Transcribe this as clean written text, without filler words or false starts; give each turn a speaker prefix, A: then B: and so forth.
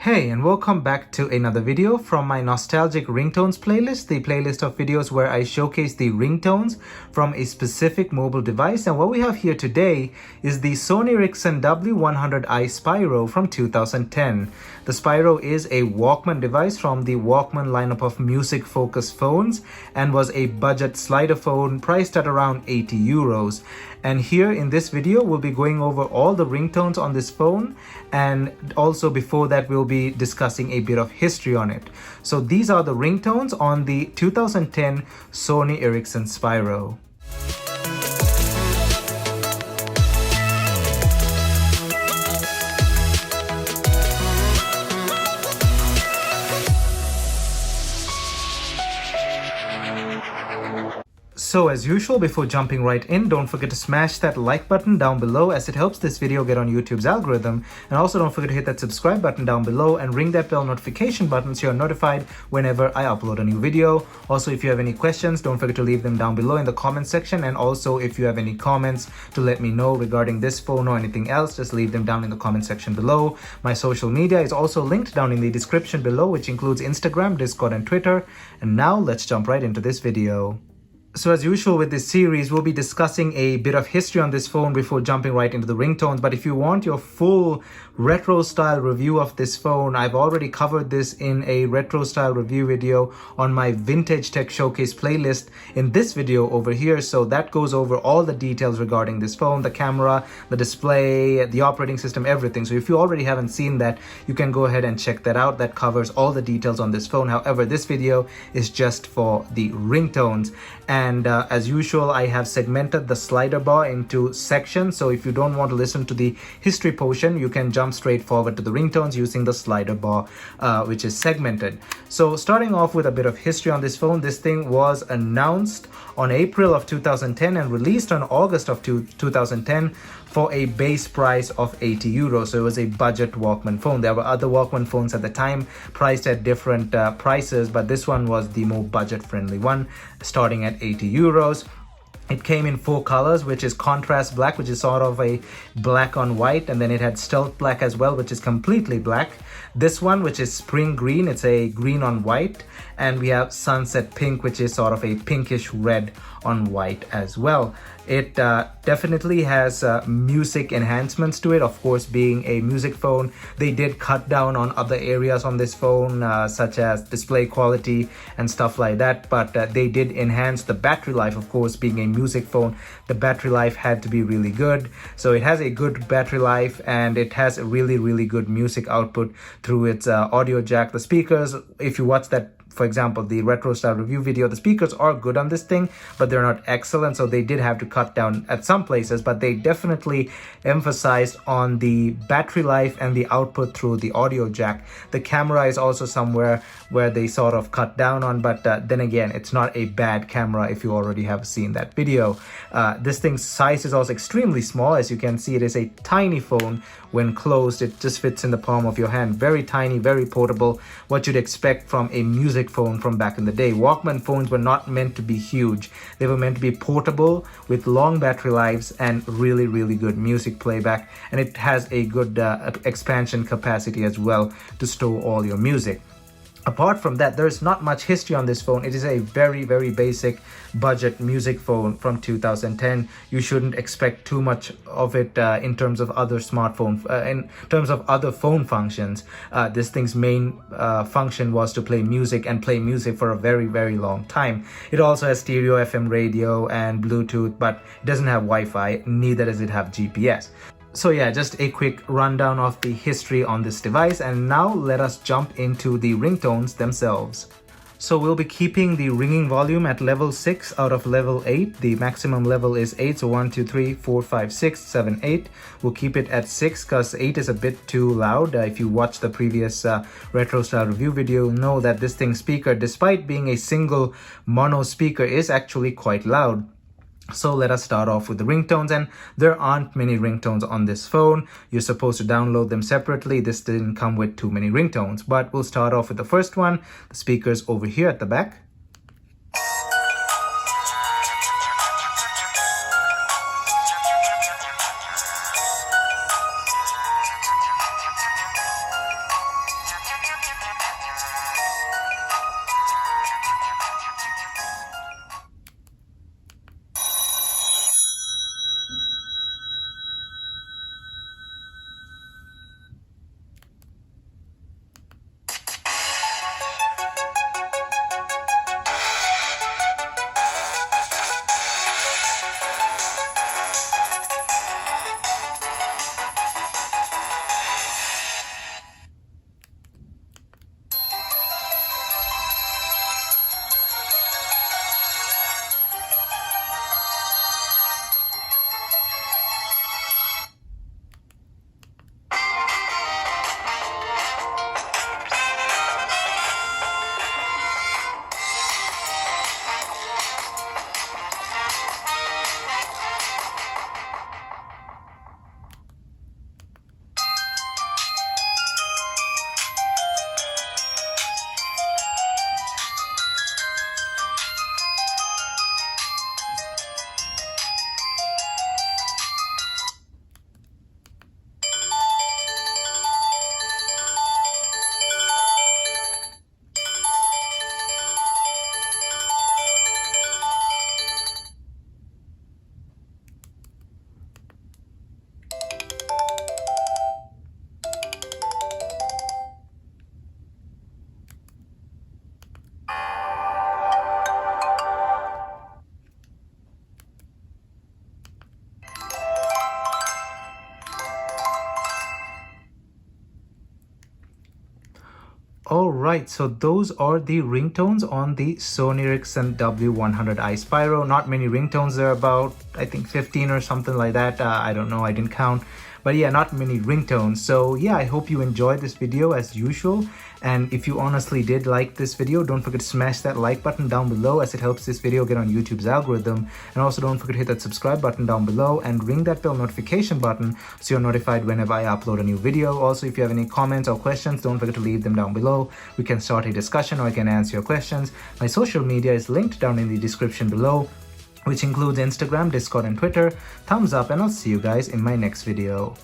A: Hey, and welcome back to another video from my Nostalgic Ringtones playlist, the playlist of videos where I showcase the ringtones from a specific mobile device. And what we have here today is the Sony Ericsson W100i Spiro from 2010. The Spiro is a Walkman device from the Walkman lineup of music-focused phones and was a budget slider phone priced at around 80 euros. And here in this video, we'll be going over all the ringtones on this phone, and also before that, we'll be discussing a bit of history on it. So these are the ringtones on the 2010 Sony Ericsson Spiro. So as usual, before jumping right in, don't forget to smash that like button down below as it helps this video get on YouTube's algorithm. And also don't forget to hit that subscribe button down below and ring that bell notification button so you're notified whenever I upload a new video. Also, if you have any questions, don't forget to leave them down below in the comment section. And also, if you have any comments to let me know regarding this phone or anything else, just leave them down in the comment section below. My social media is also linked down in the description below, which includes Instagram, Discord, and Twitter. And now let's jump right into this video. So as usual with this series, we'll be discussing a bit of history on this phone before jumping right into the ringtones. But if you want your full retro style review of this phone, I've already covered this in a retro style review video on my Vintage Tech Showcase playlist in this video over here. So that goes over all the details regarding this phone, the camera, the display, the operating system, everything. So if you already haven't seen that, you can go ahead and check that out. That covers all the details on this phone. However, this video is just for the ringtones. And as usual, I have segmented the slider bar into sections. So if you don't want to listen to the history portion, you can jump straight forward to the ringtones using the slider bar, which is segmented. So starting off with a bit of history on this phone, this thing was announced on April of 2010 and released on August of 2010 for a base price of 80 euros. So it was a budget Walkman phone. There were other Walkman phones at the time priced at different prices, but this one was the more budget-friendly one, starting at 80 euros. It came in 4 colors, which is contrast black, which is sort of a black on white, and then it had stealth black as well, which is completely black. This one, which is spring green, it's a green on white, and we have sunset pink, which is sort of a pinkish red on white as well. It definitely has music enhancements to it. Of course, being a music phone, they did cut down on other areas on this phone, such as display quality and stuff like that, but they did enhance the battery life. Of course, being a music phone, the battery life had to be really good. So it has a good battery life, and it has a really good music output through its audio jack. The speakers, if you watch that, for example, the retro style review video, the speakers are good on this thing, but they're not excellent. So they did have to cut down at some places, but they definitely emphasized on the battery life and the output through the audio jack. The camera is also somewhere where they sort of cut down on, but then again, it's not a bad camera if you already have seen that video. This thing's size is also extremely small. As you can see, it is a tiny phone. When closed, it just fits in the palm of your hand. Very tiny, very portable, what you'd expect from a music phone from back in the day. Walkman phones were not meant to be huge. They were meant to be portable with long battery lives and really good music playback. And it has a good expansion capacity as well to store all your music. Apart from that, there's not much history on this phone. It is a very basic budget music phone from 2010. You shouldn't expect too much of it in terms of other smartphone, in terms of other phone functions. This thing's main function was to play music and play music for a very long time. It also has stereo FM radio and Bluetooth, but it doesn't have Wi-Fi, neither does it have GPS. So yeah, just a quick rundown of the history on this device, and now let us jump into the ringtones themselves. So we'll be keeping the ringing volume at level 6 out of level 8. The maximum level is 8, so 1, 2, 3, 4, 5, 6, 7, 8. We'll keep it at 6 because 8 is a bit too loud. If you watch the previous retro style review video, you'll know that this thing's speaker, despite being a single mono speaker, is actually quite loud. So let us start off with the ringtones, and there aren't many ringtones on this phone. You're supposed to download them separately. This didn't come with too many ringtones, but we'll start off with the first one. The speakers over here at the back. Alright, so those are the ringtones on the Sony Ericsson W100i Spiro. Not many ringtones, there are about, I think 15 or something like that. I don't know, I didn't count. But yeah, not many ringtones. So yeah, I hope you enjoyed this video as usual. And if you honestly did like this video, don't forget to smash that like button down below, as it helps this video get on YouTube's algorithm. And also don't forget to hit that subscribe button down below and ring that bell notification button so you're notified whenever I upload a new video. Also, if you have any comments or questions, don't forget to leave them down below. We can start a discussion or I can answer your questions. My social media is linked down in the description below, which includes Instagram, Discord, and Twitter. Thumbs up, and I'll see you guys in my next video.